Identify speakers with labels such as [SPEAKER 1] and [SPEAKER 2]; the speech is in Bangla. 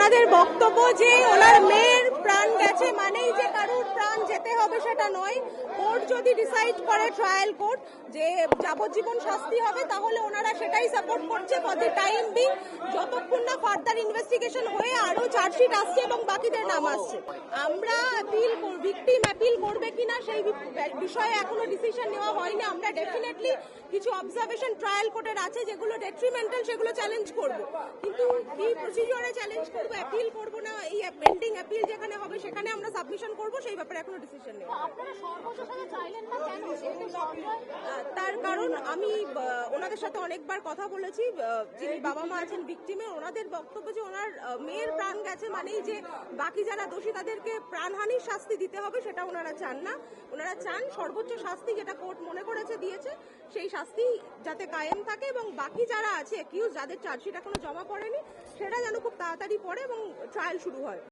[SPEAKER 1] ওনাদের বক্তব্য যে ওনার মেয়ের প্রাণ গেছে মানেই যে কারোর প্রাণ যেতে হবে সেটা নয়। কোর্ট যদি ডিসাইড করে, ট্রায়াল কোর্ট, যে যাবজ্জীবন শাস্তি হবে, তাহলে ওনারা সেটাই সাপোর্ট করছে ফর দি টাইম বিং, যতক্ষণ না ফার্দার ইনভেস্টিগেশন হয়ে আরো চার্জশিট আসছে এবং বাকিদের নাম আসছে। আমরা ভিকটিম অ্যাপিল করবে কিনা সেই বিষয়ে এখনো ডিসিশন নেওয়া হয়নি। আমরা ডেফিনেটলি কিছু অবজারভেশন ট্রায়াল কোর্টের আছে যেগুলো ডেট্রিমেন্টাল, সেগুলো চ্যালেঞ্জ করব, কিন্তু কি প্রসিডিওরে চ্যালেঞ্জ করব, অ্যাপিল করব না, এই পেন্ডিং অ্যাপিল যেখানে হবে সেখানে আমরা সাবমিশন করব, সেই ব্যাপারে এখনো ডিসিশন নেই। তার কারণ আমি ওনাদের সাথে অনেকবার কথা বলেছি, যিনি বাবা মা আছেন ভিকটিমে, ওনাদের বক্তব্য যে ওনার মেয়ের প্রাণ গেছে মানেই যে বাকি যারা দোষী তাদেরকে প্রাণহানির শাস্তি দিতে হবে, সেটা ওনারা চান না। ওনারা চান সর্বোচ্চ শাস্তি যেটা কোর্ট মনে করেছে দিয়েছে সেই শাস্তি যাতে কায়েম থাকে, এবং বাকি যারা আছে অ্যাকিউজ, যাদের চার্জশিট এখনো জমা পড়েনি, সেটা যেন খুব তাড়াতাড়ি পড়ে এবং ট্রায়াল শুরু হয়।